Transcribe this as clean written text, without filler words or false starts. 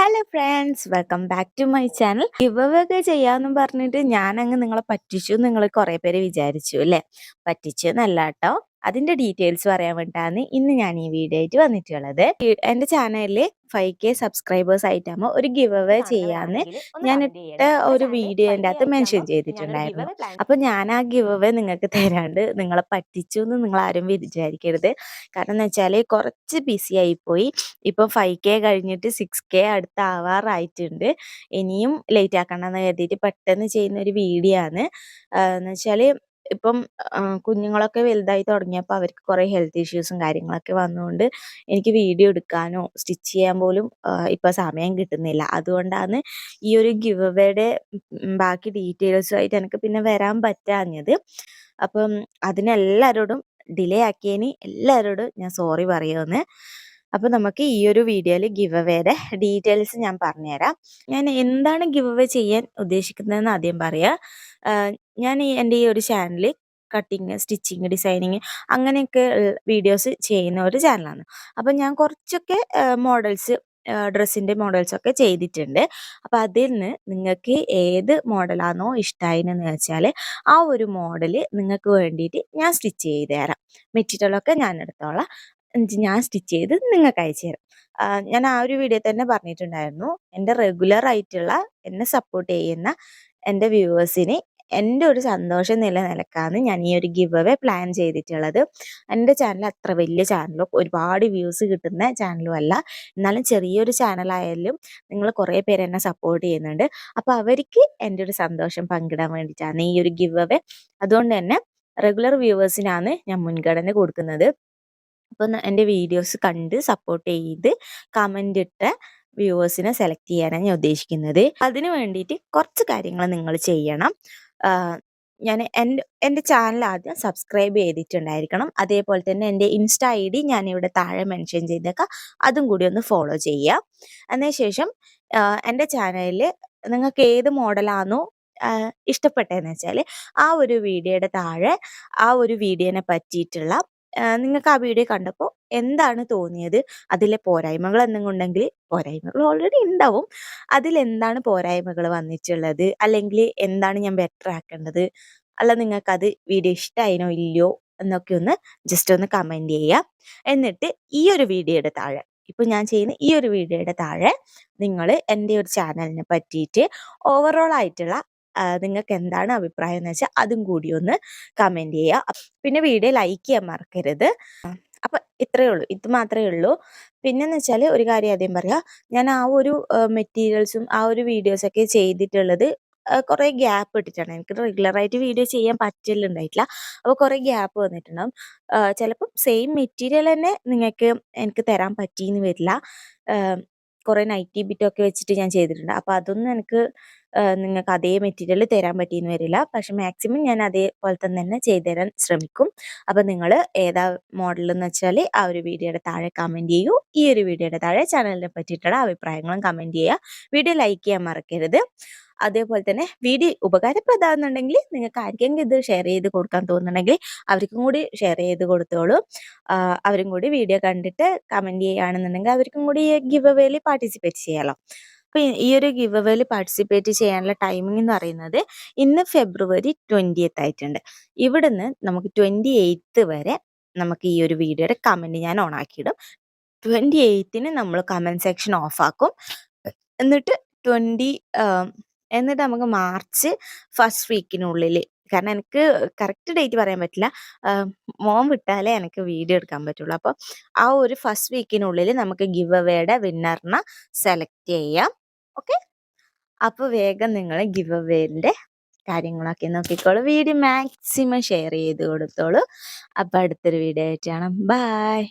Hello friends, welcome back to my channel. Giveaway ഒക്കെ ചെയ്യാമെന്നും പറഞ്ഞിട്ട് ഞാനങ്ങ് നിങ്ങളെ പറ്റിച്ചു നിങ്ങൾ കുറേ പേര് വിചാരിച്ചു അല്ലേ? പറ്റിച്ചു എന്നല്ല കേട്ടോ. അതിൻ്റെ ഡീറ്റെയിൽസ് പറയാൻ വേണ്ടിയിട്ടാണ് ഇന്ന് ഞാൻ ഈ വീഡിയോ ആയിട്ട് വന്നിട്ടുള്ളത്. എൻ്റെ ചാനലിൽ 5K സബ്സ്ക്രൈബേഴ്സ് ആയിട്ടാകുമ്പോൾ ഒരു ഗിവ് അവേ ചെയ്യാമെന്ന് ഞാൻ ഇട്ട ഒരു വീഡിയോൻ്റെ അകത്ത് മെൻഷൻ ചെയ്തിട്ടുണ്ടായിരുന്നു. അപ്പോൾ ഞാൻ ആ ഗിവ് അവേ നിങ്ങൾക്ക് തരാണ്ട് നിങ്ങളെ പറ്റിച്ചു എന്ന് നിങ്ങൾ ആരും വിചാരിക്കരുത്. കാരണം എന്ന് വെച്ചാൽ കുറച്ച് ബിസി ആയിപ്പോയി. ഇപ്പം 5K കഴിഞ്ഞിട്ട് 6K അടുത്താവാറായിട്ടുണ്ട്. ഇനിയും ലേറ്റ് ആക്കണ്ടെന്ന് കരുതിയിട്ട് പെട്ടെന്ന് ചെയ്യുന്ന ഒരു വീഡിയോ ആണ്. എന്ന് വെച്ചാൽ ഇപ്പം കുഞ്ഞുങ്ങളൊക്കെ വലുതായി തുടങ്ങിയപ്പോൾ അവർക്ക് കുറേ ഹെൽത്ത് ഇഷ്യൂസും കാര്യങ്ങളൊക്കെ വന്നതുകൊണ്ട് എനിക്ക് വീഡിയോ എടുക്കാനോ സ്റ്റിച്ച് ചെയ്യാൻ പോലും ഇപ്പോൾ സമയം കിട്ടുന്നില്ല. അതുകൊണ്ടാണ് ഈ ഒരു ഗിവ് അവേയുടെ ബാക്കി ഡീറ്റെയിൽസുമായിട്ട് എനിക്ക് പിന്നെ വരാൻ പറ്റാഞ്ഞത്. അപ്പം അതിനെല്ലാവരോടും ഡിലേ ആക്കിയതിന് എല്ലാവരോടും ഞാൻ സോറി പറയുമെന്ന്. അപ്പോൾ നമുക്ക് ഈ ഒരു വീഡിയോയിൽ ഗിവ് അവേയുടെ ഡീറ്റെയിൽസ് ഞാൻ പറഞ്ഞുതരാം. ഞാൻ എന്താണ് ഗിവ് അവേ ചെയ്യാൻ ഉദ്ദേശിക്കുന്നതെന്ന് ആദ്യം പറയാം. ഞാൻ എൻ്റെ ഈ ഒരു ചാനൽ കട്ടിങ്, സ്റ്റിച്ചിങ്, ഡിസൈനിങ് അങ്ങനെയൊക്കെ വീഡിയോസ് ചെയ്യുന്ന ഒരു ചാനലാണ്. അപ്പം ഞാൻ കുറച്ചൊക്കെ മോഡൽസ്, ഡ്രസ്സിൻ്റെ മോഡൽസൊക്കെ ചെയ്തിട്ടുണ്ട്. അപ്പോൾ അതിൽ നിന്ന് നിങ്ങൾക്ക് ഏത് മോഡലാണോ ഇഷ്ടമായതെന്ന് വെച്ചാൽ ആ ഒരു മോഡൽ നിങ്ങൾക്ക് വേണ്ടിയിട്ട് ഞാൻ സ്റ്റിച്ച് ചെയ്ത് തരാം. മെറ്റീരിയലൊക്കെ ഞാൻ എടുത്തോളാം. ഞാൻ സ്റ്റിച്ച് ചെയ്ത് നിങ്ങൾക്ക് അയച്ചു തരാം. ഞാൻ ആ ഒരു വീഡിയോ തന്നെ പറഞ്ഞിട്ടുണ്ടായിരുന്നു, എൻ്റെ റെഗുലർ ആയിട്ടുള്ള എന്നെ സപ്പോർട്ട് ചെയ്യുന്ന എൻ്റെ വ്യൂവേഴ്സിന് എൻ്റെ ഒരു സന്തോഷം നിലനിൽക്കാന്ന് ഞാൻ ഈ ഒരു ഗിവ് അവേ പ്ലാൻ ചെയ്തിട്ടുള്ളത്. എൻ്റെ ചാനൽ അത്ര വലിയ ചാനലും ഒരുപാട് വ്യൂസ് കിട്ടുന്ന ചാനലും അല്ല. എന്നാലും ചെറിയൊരു ചാനലായാലും നിങ്ങൾ കുറേ പേര് എന്നെ സപ്പോർട്ട് ചെയ്യുന്നുണ്ട്. അപ്പോൾ അവർക്ക് എൻ്റെ ഒരു സന്തോഷം പങ്കിടാൻ വേണ്ടിയിട്ടാണ് ഈ ഒരു ഗിവ് അവേ. അതുകൊണ്ട് തന്നെ റെഗുലർ വ്യൂവേഴ്സിനാണ് ഞാൻ മുൻഗണന കൊടുക്കുന്നത്. അപ്പം എൻ്റെ വീഡിയോസ് കണ്ട് സപ്പോർട്ട് ചെയ്ത് കമൻ്റ് ഇട്ട വ്യൂവേഴ്സിനെ സെലക്ട് ചെയ്യാനാണ് ഞാൻ ഉദ്ദേശിക്കുന്നത്. അതിന് വേണ്ടിയിട്ട് കുറച്ച് കാര്യങ്ങൾ നിങ്ങൾ ചെയ്യണം. ഞാൻ എൻ്റെ ചാനൽ ആദ്യം സബ്സ്ക്രൈബ് ചെയ്തിട്ടുണ്ടായിരിക്കണം. അതേപോലെ തന്നെ എൻ്റെ ഇൻസ്റ്റാ ID ഞാനിവിടെ താഴെ മെൻഷൻ ചെയ്തേക്കാം, അതും കൂടി ഒന്ന് ഫോളോ ചെയ്യുക. അതിനുശേഷം എൻ്റെ ചാനലിൽ നിങ്ങൾക്ക് ഏത് മോഡലാണോ ഇഷ്ടപ്പെട്ടതെന്ന് വെച്ചാൽ ആ ഒരു വീഡിയോയുടെ താഴെ ആ ഒരു വീഡിയോനെ പറ്റിയിട്ടുള്ള നിങ്ങൾക്ക് ആ വീഡിയോ കണ്ടപ്പോൾ എന്താണ് തോന്നിയത്, അതിലെ പോരായ്മകൾ എന്തെങ്കിലും ഉണ്ടെങ്കിൽ, പോരായ്മകൾ ഓൾറെഡി ഉണ്ടാവും, അതിലെന്താണ് പോരായ്മകൾ വന്നിട്ടുള്ളത്, അല്ലെങ്കിൽ എന്താണ് ഞാൻ ബെറ്റർ ആക്കേണ്ടത്, അല്ല നിങ്ങൾക്കത് വീഡിയോ ഇഷ്ടമായിനോ ഇല്ലയോ എന്നൊക്കെ ഒന്ന് ജസ്റ്റ് ഒന്ന് കമൻറ്റ് ചെയ്യുക. എന്നിട്ട് ഈ ഒരു വീഡിയോയുടെ താഴെ, ഇപ്പോൾ ഞാൻ ചെയ്യുന്ന ഈ ഒരു വീഡിയോയുടെ താഴെ നിങ്ങൾ എൻ്റെ ഒരു ചാനലിനെ പറ്റിയിട്ട് ഓവറോൾ ആയിട്ടുള്ള നിങ്ങൾക്ക് എന്താണ് അഭിപ്രായം എന്ന് വെച്ചാൽ അതും കൂടി ഒന്ന് കമൻറ്റ് ചെയ്യുക. പിന്നെ വീഡിയോ ലൈക്ക് ചെയ്യാൻ മറക്കരുത്. അപ്പം ഇത്രയേ ഉള്ളൂ, ഇത് മാത്രമേ ഉള്ളൂ. പിന്നെന്ന് വെച്ചാൽ ഒരു കാര്യം ആദ്യം പറയാം, ഞാൻ ആ ഒരു മെറ്റീരിയൽസും ആ ഒരു വീഡിയോസൊക്കെ ചെയ്തിട്ടുള്ളത് കുറേ ഗ്യാപ്പ് ഇട്ടിട്ടാണ്. എനിക്ക് റെഗുലറായിട്ട് വീഡിയോ ചെയ്യാൻ പറ്റലുണ്ടായിട്ടില്ല. അപ്പോൾ കുറേ ഗ്യാപ്പ് വന്നിട്ടുണ്ടാകും. ചിലപ്പം സെയിം മെറ്റീരിയൽ തന്നെ നിങ്ങൾക്ക് എനിക്ക് തരാൻ പറ്റിയെന്ന് വരില്ല. കുറേ നൈറ്റി ബിറ്റൊക്കെ വെച്ചിട്ട് ഞാൻ ചെയ്തിട്ടുണ്ട്. അപ്പോൾ അതൊന്നും എനിക്ക് നിങ്ങൾക്ക് അതേ മെറ്റീരിയൽ തരാൻ പറ്റിയെന്ന് വരില്ല. പക്ഷെ മാക്സിമം ഞാൻ അതേപോലെ തന്നെ ചെയ്തു തരാൻ ശ്രമിക്കും. അപ്പോൾ നിങ്ങൾ ഏതാ മോഡലെന്ന് വെച്ചാൽ ആ ഒരു വീഡിയോയുടെ താഴെ കമൻറ്റ് ചെയ്യൂ. ഈ ഒരു വീഡിയോയുടെ താഴെ ചാനലിനെ പറ്റിയിട്ടുള്ള അഭിപ്രായങ്ങളും കമൻറ്റ് ചെയ്യുക. വീഡിയോ ലൈക്ക് ചെയ്യാൻ മറക്കരുത്. അതേപോലെ തന്നെ വീഡിയോ ഉപകാരപ്രദമാകുന്നുണ്ടെങ്കിൽ നിങ്ങൾക്ക് ആർക്കെങ്കിലും ഇത് ഷെയർ ചെയ്ത് കൊടുക്കാൻ തോന്നുന്നുണ്ടെങ്കിൽ അവർക്കും കൂടി ഷെയർ ചെയ്ത് കൊടുത്തോളൂ. അവരും കൂടി വീഡിയോ കണ്ടിട്ട് കമൻറ്റ് ചെയ്യുകയാണെന്നുണ്ടെങ്കിൽ അവർക്കും കൂടി ഈ ഗിവ് അവേയിൽ പാർട്ടിസിപ്പേറ്റ് ചെയ്യാമല്ലോ. അപ്പോൾ ഈ ഒരു ഗിവ് അവേയിൽ പാർട്ടിസിപ്പേറ്റ് ചെയ്യാനുള്ള ടൈമിംഗ് എന്ന് പറയുന്നത് ഇന്ന് February 20th ആയിട്ടുണ്ട്. ഇവിടുന്ന് നമുക്ക് 28th വരെ നമുക്ക് ഈ ഒരു വീഡിയോയുടെ കമൻറ്റ് ഞാൻ ഓൺ ആക്കിയിടും. 28ന് നമ്മൾ കമൻറ്റ് സെക്ഷൻ ഓഫ് ആക്കും. എന്നിട്ട് നമുക്ക് മാർച്ച് ഫസ്റ്റ് വീക്കിനുള്ളിൽ, കാരണം എനിക്ക് കറക്റ്റ് ഡേറ്റ് പറയാൻ പറ്റില്ല, മോൻ വിട്ടാലേ എനിക്ക് വീഡിയോ എടുക്കാൻ പറ്റുള്ളൂ. അപ്പോൾ ആ ഒരു ഫസ്റ്റ് വീക്കിനുള്ളിൽ നമുക്ക് ഗിവ് അവേയുടെ വിന്നറിനെ സെലക്ട് ചെയ്യാം. ഓക്കെ, അപ്പോൾ വേഗം നിങ്ങൾ ഗിവ് അവേൻ്റെ കാര്യങ്ങളൊക്കെ നോക്കിക്കോളൂ. വീഡിയോ മാക്സിമം ഷെയർ ചെയ്ത് കൊടുത്തോളൂ. അപ്പോൾ അടുത്തൊരു വീഡിയോ ആയിട്ട് കാണാം. ബൈ.